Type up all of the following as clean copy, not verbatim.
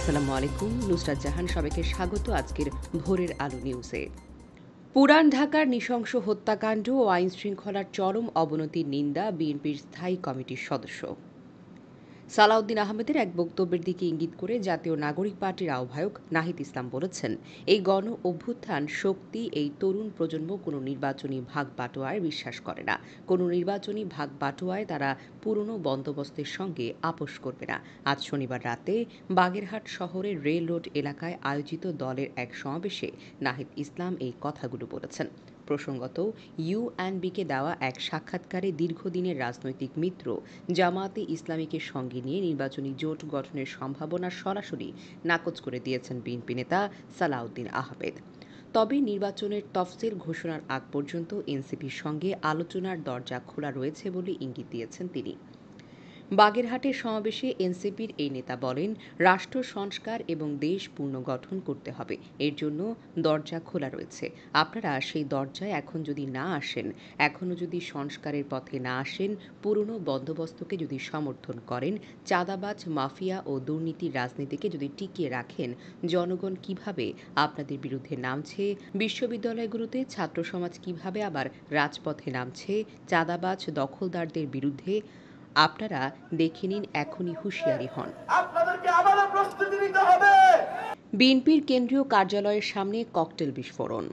আসসালামু আলাইকুম। নুসরাত জাহান সবাইকে স্বাগত আজকের ভোরের আলো নিউজে। পুরান ঢাকার নৃশংস হত্যাকাণ্ড ও আইনশৃঙ্খলার চরম অবনতির নিন্দা বিএনপির স্থায়ী কমিটির সদস্য সালাউদ্দিন আহমেদের এক বক্তব্যের দিকে ইঙ্গিত করে জাতীয় নাগরিক পার্টির আহ্বায়ক নাহিদ ইসলাম বলেছেন, এই গণ অভ্যুত্থান শক্তি এই তরুণ প্রজন্ম কোনো নির্বাচনী ভাগ বাটোয়ায় বিশ্বাস করে না। কোনো নির্বাচনী ভাগ বাটোয়ায় তারা পুরনো বন্দোবস্তের সঙ্গে আপোষ করবে না। আজ শনিবার রাতে বাগেরহাট শহরের রেল রোড এলাকায় আয়োজিত দলের এক সমাবেশে নাহিদ ইসলাম এই কথাগুলো বলেছেন। প্রসঙ্গত, ইউএনবিকে দেওয়া এক সাক্ষাৎকারে দীর্ঘদিনের রাজনৈতিক মিত্র জামায়াতে ইসলামীকে সঙ্গে নিয়ে নির্বাচনী জোট গঠনের সম্ভাবনা সরাসরি নাকচ করে দিয়েছেন বিএনপি নেতা সালাউদ্দিন আহমেদ। তবে নির্বাচনের তফসিল ঘোষণার আগ পর্যন্ত এনসিপির সঙ্গে আলোচনার দরজা খোলা রয়েছে বলে ইঙ্গিত দিয়েছেন তিনি। বাগেরহাটের সমাবেশে এনসিপির এই নেতা বলেন, রাষ্ট্র সংস্কার এবং দেশ পুনর্গঠন করতে হবে, এর জন্য দরজা খোলা রয়েছে। আপনারা সেই দরজায় এখন যদি না আসেন, এখনও যদি সংস্কারের পথে না আসেন, পুরনো বন্দোবস্তকে যদি সমর্থন করেন, চাঁদাবাজ মাফিয়া ও দুর্নীতির রাজনীতিকে যদি টিকিয়ে রাখেন, জনগণ কিভাবে আপনাদের বিরুদ্ধে নামছে, বিশ্ববিদ্যালয়গুলোতে ছাত্র সমাজ কিভাবে আবার রাজপথে নামছে চাঁদাবাজ দখলদারদের বিরুদ্ধে, আপনারা দেখে নিন, এখনই হুঁশিয়ারি হন। বিএনপির কেন্দ্রীয় কার্যালয়ের সামনে ককটেল বিস্ফোরণ।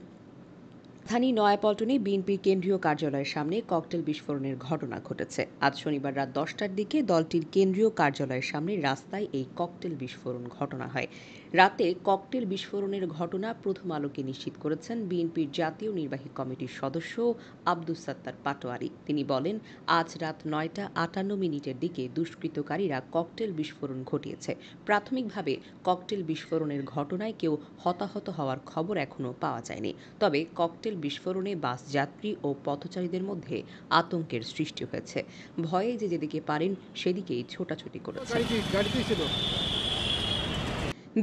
রাজধানী নয়াপল্টনে বিএনপির কেন্দ্রীয় কার্যালয়ের সামনে ককটেল বিস্ফোরণের ঘটনা ঘটেছে। আজ শনিবার রাত 10টার দিকে দলটির কেন্দ্রীয় কার্যালয়ের সামনে রাস্তায় এই ককটেল বিস্ফোরণ ঘটনা হয়। রাতে ককটেল বিস্ফোরণের ঘটনা প্রথম আলোকে নিশ্চিত করেছেন বিএনপির জাতীয় নির্বাহী কমিটির সদস্য আব্দুস সাত্তার পাটোয়ারি। তিনি বলেন, আজ রাত 9টা 58 মিনিটের দিকে দুষ্কৃতকারীরা ককটেল বিস্ফোরণ ঘটিয়েছে। প্রাথমিকভাবে ককটেল বিস্ফোরণের ঘটনায় কেউ হতাহত হওয়ার খবর এখনও পাওয়া যায়নি। তবে ককটেল বিস্ফোরণে বাস যাত্রী ও পথচারীদের মধ্যে আতঙ্কের সৃষ্টি হয়েছে। ভয়ে যে যেদিকে পারেন সেদিকেই ছোটাছুটি করেছে।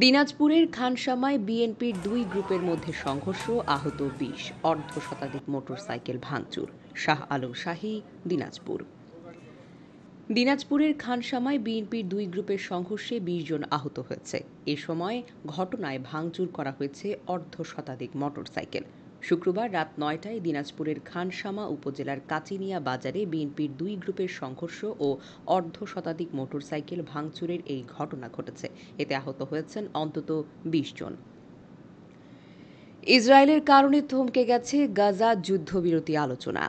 দিনাজপুরের খানসামায় বিএনপির দুই গ্রুপের মধ্যে সংঘর্ষ, আহত 20, অর্ধশতাধিক মোটরসাইকেল ভাঙচুর। শাহ আলম শাহী, দিনাজপুর। দিনাজপুরের খানসামায় বিএনপির দুই গ্রুপের সংঘর্ষে 20 জন আহত হয়েছে। এ সময় ঘটনায় ভাঙচুর করা হয়েছে অর্ধশতাধিক মোটরসাইকেল। শুক্রবার রাত 9টায় দিনাজপুরের খানসামা উপজেলার কাচিনিয়া বাজারে বিএনপির দুই গ্রুপের সংঘর্ষ ও অর্ধশতাধিক মোটরসাইকেল ভাঙচুরের এই ঘটনা ঘটেছে। এতে আহত হয়েছেন অন্তত 20 জন। ইসরায়েলের কারণে থমকে গেছে গাজা যুদ্ধবিরতি আলোচনা।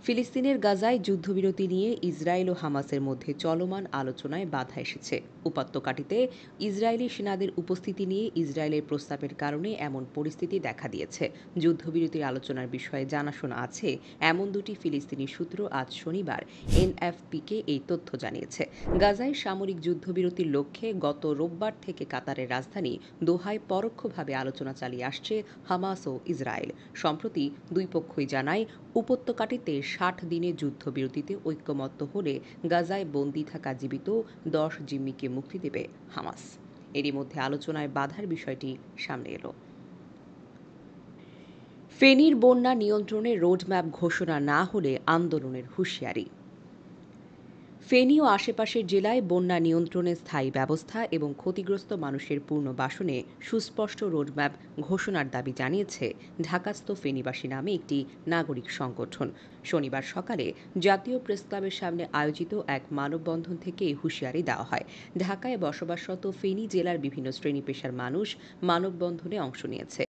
ফিলিস্তিনের গাজায় যুদ্ধবিরতি নিয়ে ইসরায়েল ও হামাসের মধ্যে চলমান আলোচনায় বাধা এসেছে। উপত্যকাটিতে ইসরায়েলি সেনাদের উপস্থিতি নিয়ে ইসরায়েলের প্রস্তাবের কারণে এমন পরিস্থিতি দেখা দিয়েছে। যুদ্ধবিরতির আলোচনার বিষয়ে জানাশোনা আছে এমন দুটি ফিলিস্তিনি সূত্র আজ শনিবার এনএফপিকে এই তথ্য জানিয়েছে। গাজায় সামরিক যুদ্ধবিরতির লক্ষ্যে গত রোববার থেকে কাতারের রাজধানী দোহায় পরোক্ষভাবে আলোচনা চালিয়ে আসছে হামাস ও ইসরায়েল। সম্প্রতি দুই পক্ষই জানায়, উপত্যকাটিতে 60 দিনের যুদ্ধবিরতিতে ঐক্যমত্য হলে গাজায় বন্দী থাকা জীবিত 10 জিম্মিকে মুক্তি দেবে হামাস। এরই মধ্যে আলোচনায় বাধার বিষয়টি সামনে এলো। ফেনীর বন্যা নিয়ন্ত্রণে রোডম্যাপ ঘোষণা না হলে আন্দোলনের হুঁশিয়ারি। ফেনী ও আশেপাশের জেলায় বন্যা নিয়ন্ত্রণে স্থায়ী ব্যবস্থা এবং ক্ষতিগ্রস্ত মানুষের পুনর্বাসনে সুস্পষ্ট রোডম্যাপ ঘোষণার দাবি জানিয়েছে ঢাকাস্থ ফেনীবাসী নামে একটি নাগরিক সংগঠন। শনিবার সকালে জাতীয় প্রেসক্লাবের সামনে আয়োজিত এক মানববন্ধন থেকে এই হুঁশিয়ারি দেওয়া হয়। ঢাকায় বসবাসরত ফেনী জেলার বিভিন্ন শ্রেণী পেশার মানুষ মানববন্ধনে অংশ নিয়েছে।